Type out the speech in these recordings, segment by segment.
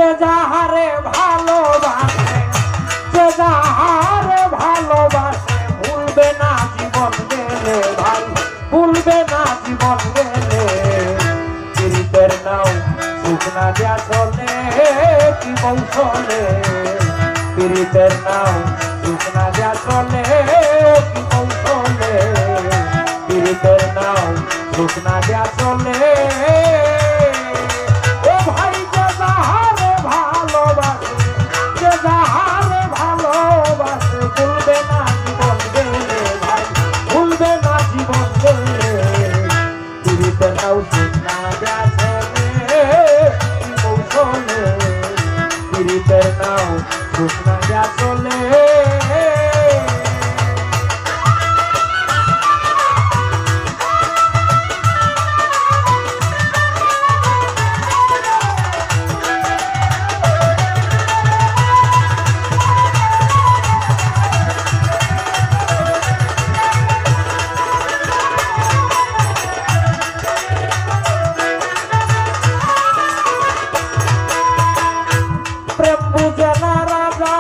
যে যাহারে ভালোবাসে, যে যাহারে ভালোবাসে, ভুলবে না জীবন গেলে ভাই, ভুলবে না জীবন গেলে। পীড়িতের নাও শুকনা যা চলে কি কৌশলে, পীড়িতের নাও শুকনা যা চলে কি কৌশলে, পীড়িতের নাও শুকনা যা চলে। ও ভাই যে যাহারে ভালোবাসে, যে যাহারে ভালোবাসে, ভুলবে না জীবন গেলে ভাই, ভুলবে না জীবন গেলে। পীড়িতের নাও শুকনা যা চলে কি কৌশলে, পীড়িতের নাও শুকনা যা চলে। প্রেম বুঝে না রাজা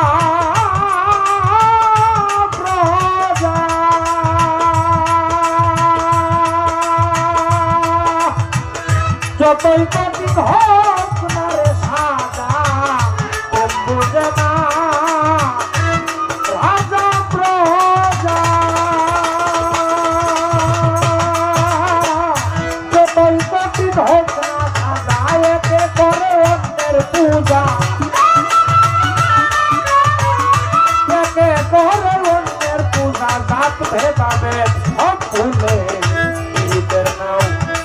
প্রজা, যতই কঠিন হোক না রে সাজা, প্রেম বুঝে না রাজা প্রজা, যতই কঠিন হোক না সাজা, এতে করে অন্যের পূজা, জাত ভেদাভেদ সব ভুলে। পীড়িতের নাও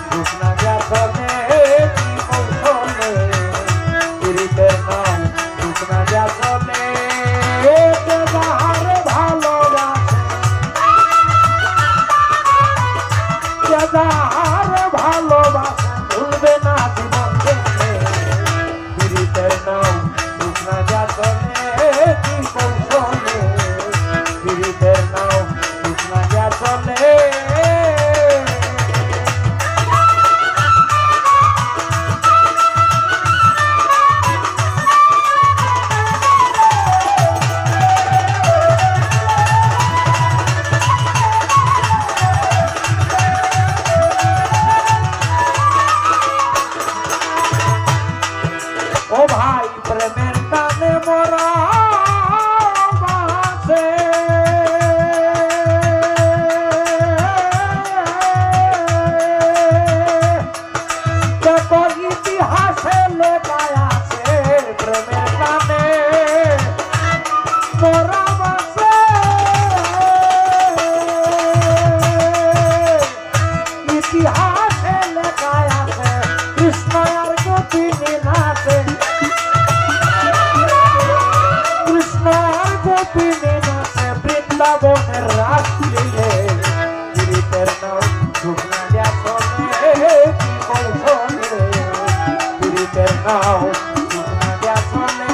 শুকনা যা চলে কি কৌশলে, পীড়িতের নাও শুকনা যা চলে। যে যাহারে ভালোবাসে, যে যাহারে ভালোবাসে, ভুলবে না জীবন গেলে। পীড়িতের নাও শুকনা যা চলে কি কৌশলে, পীড়িতের নাও শুকনা যা চলে। ও ভাই প্রেমের টানে মোরা বাসে, ইতিহাসে লেখায় আছে প্রেমের টানে মোরা বাসে, ইতিহাসে লেখায় আছে কৃষ্ণ আর গোপিনী নাচে, কৃষ্ণ আর গোপিনী নাচে বৃন্দাবনের রাসলীলে। পীড়িতের নাও শুকনা যা চলে কি কৌশলে, পীড়িতের নাও শুকনা যা চলে।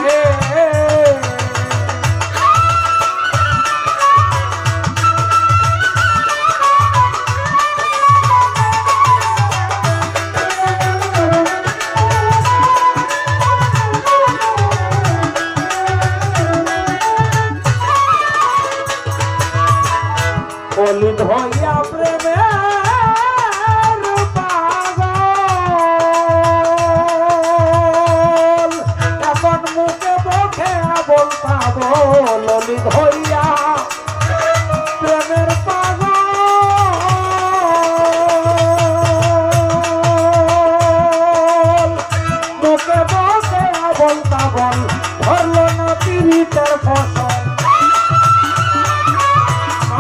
অলিদ হইয়া প্রেমের পাগল, এখন মুখে মুখে আবল পাগল। অলিদ হইয়া প্রেমের পাগল, মুখে মুখে আবল পাগল, ধরল না পীড়িতের ফসল,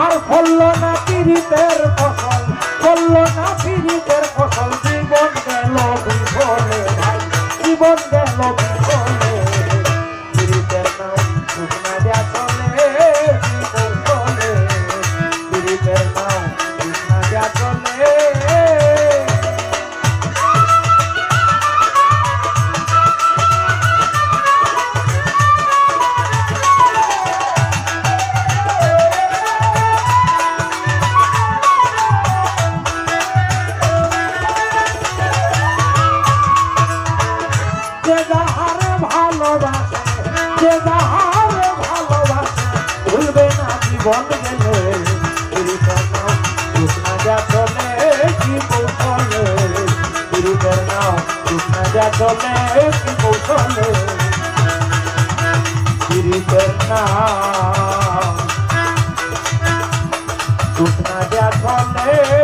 আর ফলল না পীড়িতের ফসল, ফলল না পীড়িতের ফসল। জীবন গেল বিফলে ভাই, জীবন গেল বিফলে। পীড়িতের নাও শুকনা যা চলে কি কৌশলে, পীড়িতের নাও শুকনা যা চলে। যাহারে ভালোবাসে, যে যাহারে ভালোবাসে, ভুলবে না জীবন গেলে। পীড়িতের নাও সুখ না যা চলে কি কৌশলে, পীড়িতের নাও সুখ না যা চলে কি কৌশলে, পীড়িতের নাও সুখ না যা চলে